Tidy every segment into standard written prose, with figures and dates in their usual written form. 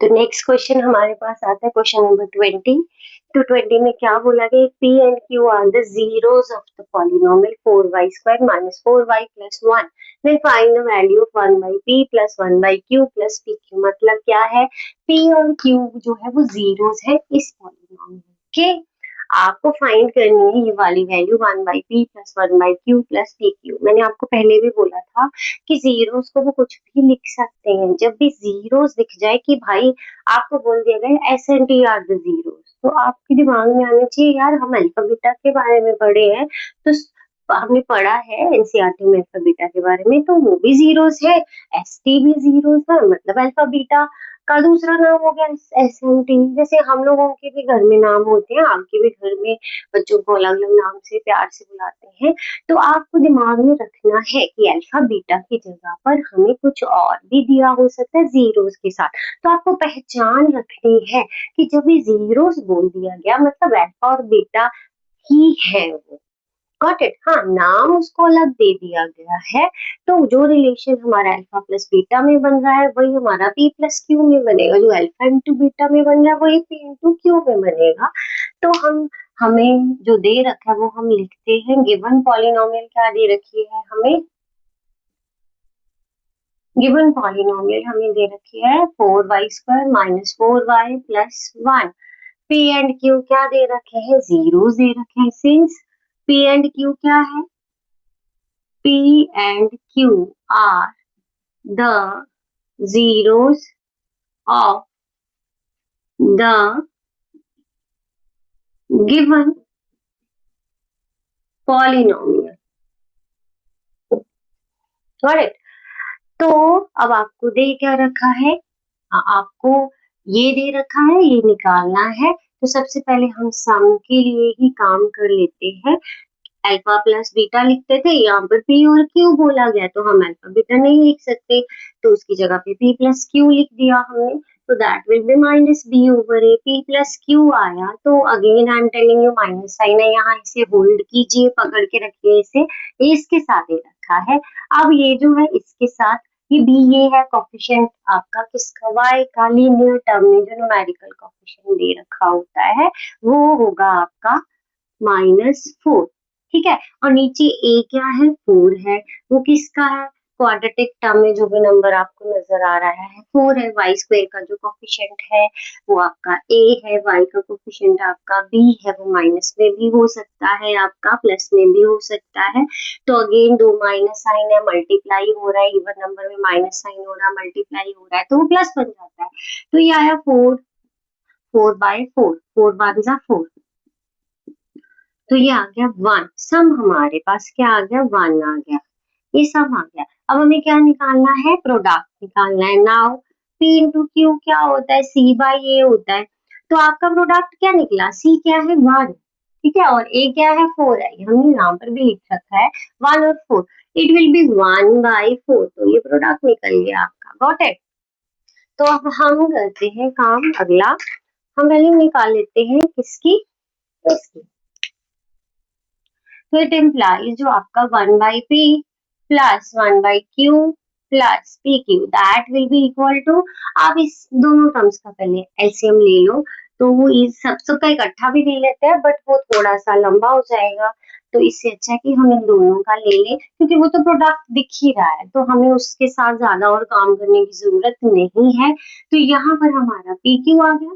तो next question हमारे पास आता है क्वेश्चन नंबर 20। तो 20 में क्या बोला गया, P and Q are the zeros of the polynomial 4y² minus 4y plus 1, then find the value of 1/p plus 1/q plus pq। मतलब क्या है, p और q जो है वो जीरोस है इस पॉलिनोमियल के। आपको फाइंड करनी है ये वाली value 1/p plus 1/q plus pq। मैंने आपको पहले भी बोला था कि जीरोस को वो कुछ भी लिख सकते हैं। जब भी जीरोस दिख जाए कि भाई आपको बोल दिया गया S and T are the zeros, तो आपके दिमाग में आना चाहिए यार हम अल्फा बीटा के बारे में पढ़े हैं, तो हमने पढ़ा है एनसीईआरटी में अल्फा बीटा के बारे में, तो वो भी जीरोस है, एस टी भी जीरोस है, मतलब अल्फा बीटा का दूसरा नाम हो गया एस एन टी। जैसे हम लोगों के भी घर में नाम होते हैं, आपके भी घर में बच्चों को अलग अलग नाम से प्यार से बुलाते हैं। तो आपको दिमाग में रखना है कि अल्फा बीटा की जगह पर हमें कुछ और भी दिया हो सकता है जीरोस के साथ। तो आपको पहचान रखनी है कि जब भी जीरोस बोल दिया गया मतलब अल्फा और बीटा ही है वो। Got it. हाँ, नाम उसको अलग दे दिया गया है, तो जो रिलेशन हमारा अल्फा प्लस बीटा में बन रहा है वही हमारा पी प्लस क्यू में बनेगा, जो अल्फा इंटू बीटा में बन रहा है वही पी इंटू क्यू में बनेगा। तो हमें जो दे रखा है वो हम लिखते हैं। गिवन पॉलिनोमियल क्या दे रखी है हमें, गिवन पॉलिनोमियल हमें दे रखी है 4y² minus 4y plus 1। P and Q क्या दे रखे हैं, जीरोस दे रखे हैं। सिंस पी एंड क्यू क्या है, P and Q are the zeros of the given polynomial। Correct. तो अब आपको दे क्या रखा है, आपको ये दे रखा है, ये निकालना है। तो सबसे पहले हम सम के लिए ही काम कर लेते हैं। अल्फा प्लस बीटा लिखते थे, यहाँ पर पी और क्यू बोला गया तो हम अल्फा बीटा नहीं लिख सकते, तो उसकी जगह पे पी प्लस क्यू लिख दिया हमने। तो that will be minus B over A. P plus Q आया तो again I am telling you minus sign है यहाँ, इसे होल्ड कीजिए, पकड़ के रखिए इसे, इसके साथ दे रखा है। अब ये जो है इसके साथ ये बी, ये है कोफिशिएंट आपका किसका, y का। लीनियर टर्म में जो न्यूमेरिकल कोफिशिएंट दे रखा होता है वो होगा आपका -4। ठीक है, और नीचे ए क्या है, 4 है, वो किसका है, क्वाड्रेटिक टर्म में जो भी नंबर आपको नजर आ रहा है 4 है। वाई स्क्वायर का जो कोफिशिएंट है वो आपका ए है, वाई का कोफिशिएंट आपका बी है, वो माइनस में भी हो सकता है, आपका प्लस में भी हो सकता है। तो अगेन दो माइनस साइन है, मल्टीप्लाई हो रहा है, इवन नंबर में माइनस साइन हो रहा है, मल्टीप्लाई हो रहा है तो वो प्लस बन जाता है। तो ये आया 4, 4/4, 4 बार 4, तो ये आ गया 1। सम हमारे पास क्या आ गया, 1 आ गया, ये सम आ गया। अब हमें क्या निकालना है, प्रोडक्ट निकालना है। नाउ पी इंटू क्यू क्या होता है, सी बाई ए होता है। तो आपका प्रोडक्ट क्या निकला, सी क्या है 1, ठीक है, और ए क्या है 4 है, ये हमने यहाँ पर भी लिख रखा है 1 और 4। इट विल बी 1/4, तो ये प्रोडक्ट निकल गया आपका। Got it. तो अब हम करते हैं काम अगला, हम वैल्यू निकाल लेते हैं किसकी, इसकी। तो इट इम्प्लाइज जो आपका 1/p plus 1/q plus pq that will be equal to, आप इस दोनों टर्म्स का पहले एलसीएम ले लो। तो वो इस सबका इकट्ठा भी ले लेते हैं बट वो थोड़ा सा लंबा हो जाएगा, तो इससे अच्छा है कि हम इन दोनों का ले लें, क्योंकि वो तो प्रोडक्ट दिख ही रहा है तो हमें उसके साथ ज्यादा और काम करने की जरूरत नहीं है। तो यहाँ पर हमारा pq आ गया,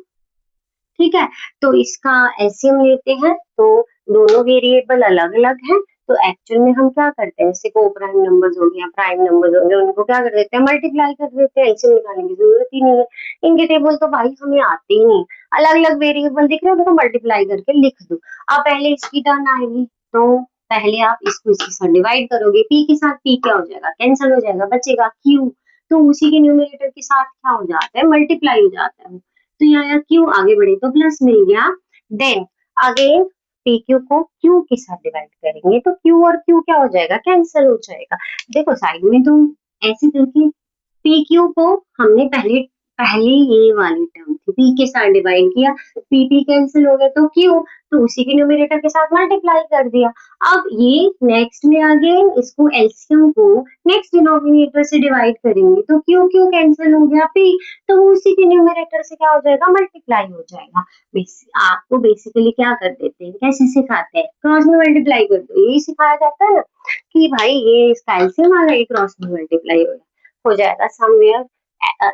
ठीक है। तो इसका एलसीएम लेते हैं, तो दोनों वेरिएबल अलग अलग हैं, तो एक्चुअल में हम क्या करते हैं, जैसे को प्राइम नंबर्स हो गया, प्राइम नंबर्स हो गए, उनको क्या कर देते हैं, मल्टीप्लाई कर देते हैं, एलसीएम निकालने की जरूरत ही नहीं है। इनके टेबल तो भाई हमें आते ही नहीं, अलग अलग वेरिएबल दिख रहे हैं उनको मल्टीप्लाई करके लिख दो। अब पहले इसकी टर्न आएगी, तो पहले आप इसको इसके साथ डिवाइड करोगे, पी के साथ पी क्या हो जाएगा, कैंसिल हो जाएगा, बचेगा क्यू, तो उसी के न्यूमरेटर के साथ क्या हो जाता है, मल्टीप्लाई हो जाता है। तो यहाँ क्यू आगे बढ़े तो प्लस मिल गया, देन अगेन पी क्यू को क्यू के साथ डिवाइड करेंगे तो क्यू और क्यू क्या हो जाएगा, कैंसिल हो जाएगा। देखो साइड में तो ऐसे करके पी क्यू को हमने पहले पहले ये वाली टर्म थी, p के साथ डिवाइड किया, p कैंसिल हो गया तो q, तो उसी के न्यूमरेटर के साथ मल्टीप्लाई कर दिया। अब ये नेक्स्ट में अगेन इसको एलसीएम को नेक्स्ट डिनोमिनेटर से डिवाइड करेंगे तो q कैंसिल हो गया, p तो उसी के न्यूमरेटर से क्या हो जाएगा, मल्टीप्लाई हो जाएगा। आपको बेसिकली क्या कर देते हैं, कैसे सिखाते हैं, क्रॉस में मल्टीप्लाई कर दो, यही सिखाया जाता है ना कि भाई ये इसका एलसीएम आ गया, क्रॉस में मल्टीप्लाई हो जाएगा। समवेयर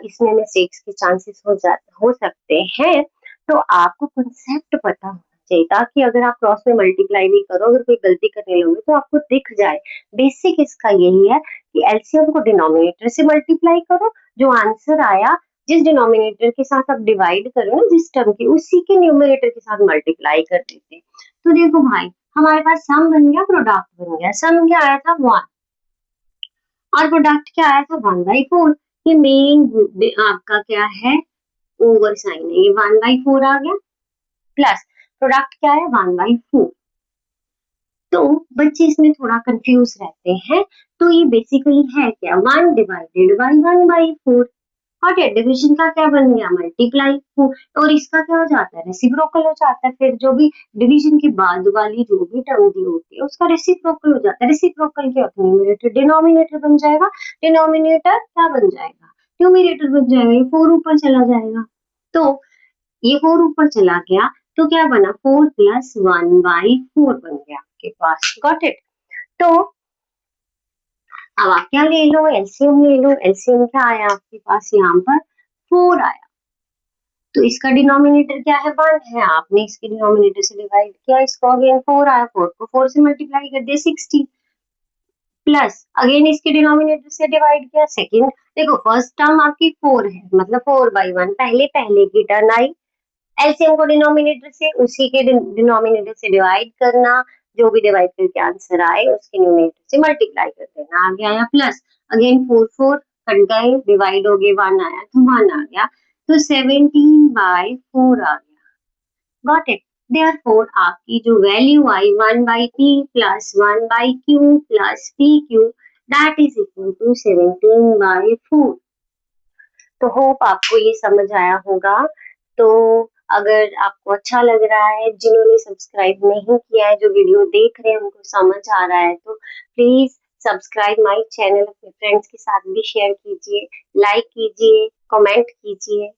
इसमें मिस्टेक्स के चांसेस हो सकते हैं, तो आपको कंसेप्ट पता होना चाहिए ताकि अगर आप क्रॉस में मल्टीप्लाई भी करो, अगर कोई गलती करने लगे तो आपको दिख जाए। बेसिक इसका यही है कि एलसीएम को डिनोमिनेटर से मल्टीप्लाई करो, जो आंसर आया जिस डिनोमिनेटर के साथ आप डिवाइड करो ना जिस टर्म की, उसी के न्यूमरेटर के साथ मल्टीप्लाई कर देते। तो देखो भाई हमारे पास सम बन गया, प्रोडक्ट बन गया। सम क्या आया था 1 और प्रोडक्ट क्या आया था 1/4। ये मेन आपका क्या है, ओवर साइन है, ये 1/4 आ गया, प्लस प्रोडक्ट क्या है 1/4। तो बच्चे इसमें थोड़ा कंफ्यूज रहते हैं, तो ये बेसिकली है क्या, 1 डिवाइडेड बाई 1/4। और ये डिवीजन का क्या बन गया, मल्टीप्लाई। और इसका क्या हो जाता है, रेसिप्रोकल हो जाता है। फिर जो भी डिवीजन के बाद वाली जो भी टर्म दी होती है उसका रेसिप्रोकल हो जाता है। रेसिप्रोकल क्या होता है, न्यूमरेटर डिनोमिनेटर बन जाएगा, डिनोमिनेटर क्या बन जाएगा, न्यूमरेटर बन जाएगा, ये 4 ऊपर चला जाएगा। तो ये 4 ऊपर चला गया तो क्या बना, 4 + 1/4 बन गया आपके पास। Got it. तो अब आप क्या ले लो, एलसीएम ले लो। एलसीएम क्या आया आपके पास, यहाँ पर 4 आया, तो इसका डिनोमिनेटर क्या है, 1 है, आपने इसके डिनोमिनेटर से डिवाइड किया, इसको अगेन 4 आया, 4 को 4 से मल्टीप्लाई कर दिया 60, प्लस अगेन इसके डिनोमिनेटर से डिवाइड किया। सेकंड देखो फर्स्ट टर्म आपकी 4 है, मतलब 4/1 पहले पहले की टर्म आई, एलसीएम को डिनोमिनेटर से उसी के डिनोमिनेटर से डिवाइड करना, जो भी डिवाइड करके आंसर आए उसके न्यूमरेटर से मल्टीप्लाई कर देना, आगे आया प्लस, अगेन 4 4 कट गए, डिवाइड हो गए, 1 आया तो 1 आ गया, तो 17/4 आ गया। Got it. देयरफॉर आपकी जो वैल्यू आई 1/p plus 1/q plus pq that is equal to 17/4। तो होप आपको ये समझ आया होगा। तो अगर आपको अच्छा लग रहा है, जिन्होंने सब्सक्राइब नहीं किया है, जो वीडियो देख रहे हैं उनको समझ आ रहा है, तो प्लीज सब्सक्राइब माय चैनल, अपने फ्रेंड्स के साथ भी शेयर कीजिए, लाइक कीजिए, कमेंट कीजिए।